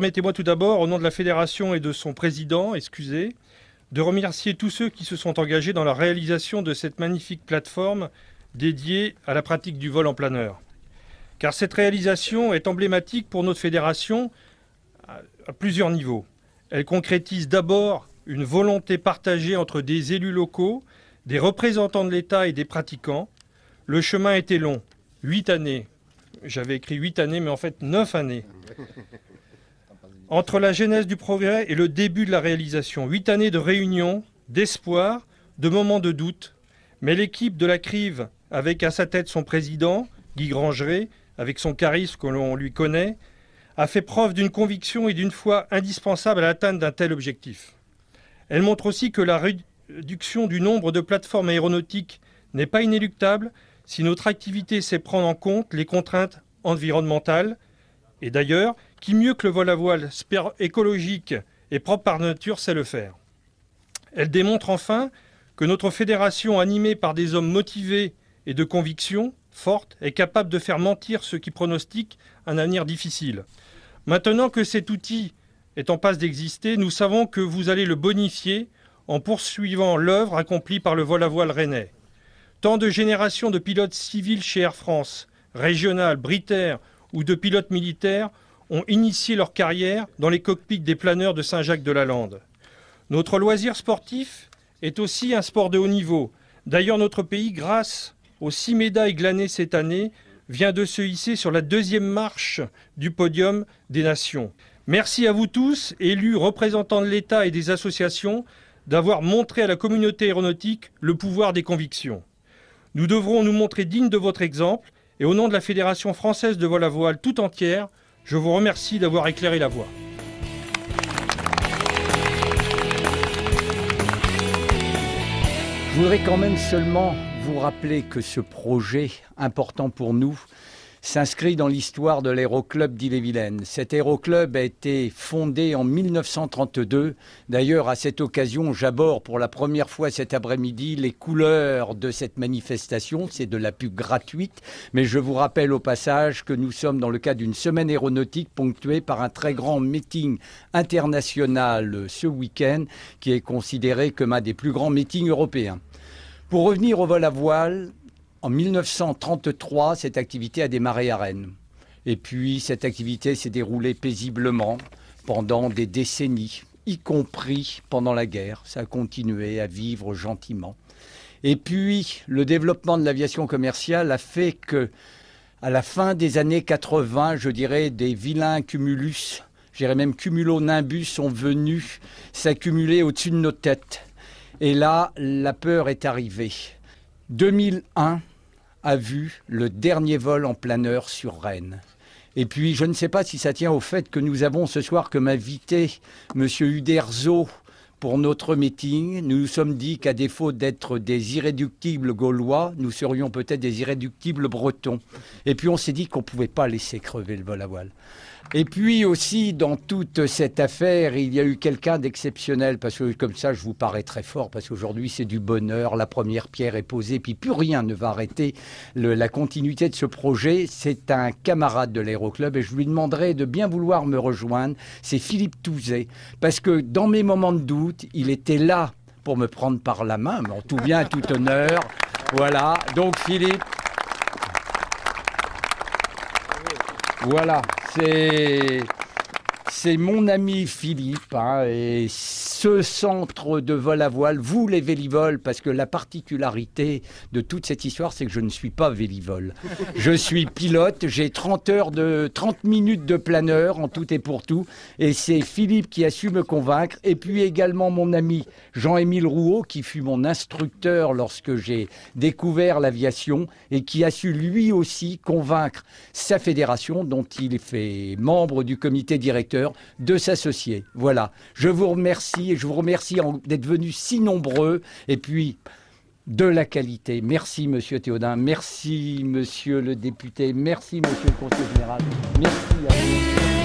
Permettez-moi tout d'abord, au nom de la fédération et de son président, excusez, de remercier tous ceux qui se sont engagés dans la réalisation de cette magnifique plateforme dédiée à la pratique du vol en planeur. Car cette réalisation est emblématique pour notre fédération à plusieurs niveaux. Elle concrétise d'abord une volonté partagée entre des élus locaux, des représentants de l'État et des pratiquants. Le chemin était long, 8 années. J'avais écrit 8 années, mais en fait 9 années. Entre la genèse du progrès et le début de la réalisation, 8 années de réunions, d'espoir, de moments de doute. Mais l'équipe de la Crive, avec à sa tête son président, Guy Grangeret, avec son charisme que l'on lui connaît, a fait preuve d'une conviction et d'une foi indispensables à l'atteinte d'un tel objectif. Elle montre aussi que la réduction du nombre de plateformes aéronautiques n'est pas inéluctable si notre activité sait prendre en compte les contraintes environnementales. Et d'ailleurs, qui mieux que le vol à voile écologique et propre par nature sait le faire. Elle démontre enfin que notre fédération, animée par des hommes motivés et de conviction forte, est capable de faire mentir ceux qui pronostiquent un avenir difficile. Maintenant que cet outil est en passe d'exister, nous savons que vous allez le bonifier en poursuivant l'œuvre accomplie par le vol à voile rennais. Tant de générations de pilotes civils chez Air France, régionales, Britair ou de pilotes militaires ont initié leur carrière dans les cockpits des planeurs de Saint-Jacques-de-la-Lande. Notre loisir sportif est aussi un sport de haut niveau. D'ailleurs, notre pays, grâce aux 6 médailles glanées cette année, vient de se hisser sur la 2e marche du podium des nations. Merci à vous tous, élus, représentants de l'État et des associations, d'avoir montré à la communauté aéronautique le pouvoir des convictions. Nous devrons nous montrer dignes de votre exemple et au nom de la Fédération française de vol à voile tout entière, je vous remercie d'avoir éclairé la voie. Je voudrais quand même seulement vous rappeler que ce projet important pour nous s'inscrit dans l'histoire de l'aéroclub d'Ille-et-Vilaine. Cet aéroclub a été fondé en 1932. D'ailleurs, à cette occasion, j'aborde pour la première fois cet après-midi les couleurs de cette manifestation. C'est de la pub gratuite, mais je vous rappelle au passage que nous sommes dans le cadre d'une semaine aéronautique ponctuée par un très grand meeting international ce week-end, qui est considéré comme un des plus grands meetings européens. Pour revenir au vol à voile, en 1933, cette activité a démarré à Rennes. Et puis, cette activité s'est déroulée paisiblement pendant des décennies, y compris pendant la guerre. Ça a continué à vivre gentiment. Et puis, le développement de l'aviation commerciale a fait que, à la fin des années 80, je dirais, des vilains cumulus, je dirais même cumulonimbus, sont venus s'accumuler au-dessus de nos têtes. Et là, la peur est arrivée. 2001 a vu le dernier vol en planeur sur Rennes. Et puis, je ne sais pas si ça tient au fait que nous avons ce soir comme invité M. Uderzo pour notre meeting. Nous nous sommes dit qu'à défaut d'être des irréductibles gaulois, nous serions peut-être des irréductibles bretons. Et puis, on s'est dit qu'on ne pouvait pas laisser crever le vol à voile. Et puis aussi, dans toute cette affaire, il y a eu quelqu'un d'exceptionnel, parce que comme ça, je vous parais très fort, parce qu'aujourd'hui, c'est du bonheur, la première pierre est posée, puis plus rien ne va arrêter la continuité de ce projet. C'est un camarade de l'Aéroclub, et je lui demanderai de bien vouloir me rejoindre. C'est Philippe Touzet, parce que dans mes moments de doute, il était là pour me prendre par la main, mais en tout bien, tout honneur. Voilà, donc Philippe... Voilà, c'est mon ami Philippe, hein, et ce centre de vol à voile, vous les vélivoles, parce que la particularité de toute cette histoire, c'est que je ne suis pas vélivole. Je suis pilote, j'ai 30 minutes de planeur en tout et pour tout, et c'est Philippe qui a su me convaincre, et puis également mon ami Jean-Émile Rouault, qui fut mon instructeur lorsque j'ai découvert l'aviation, et qui a su lui aussi convaincre sa fédération, dont il fait membre du comité directeur, de s'associer. Voilà, je vous remercie et je vous remercie d'être venus si nombreux et puis de la qualité. Merci Monsieur Théodin, merci Monsieur le député, merci Monsieur le conseiller général, merci à vous.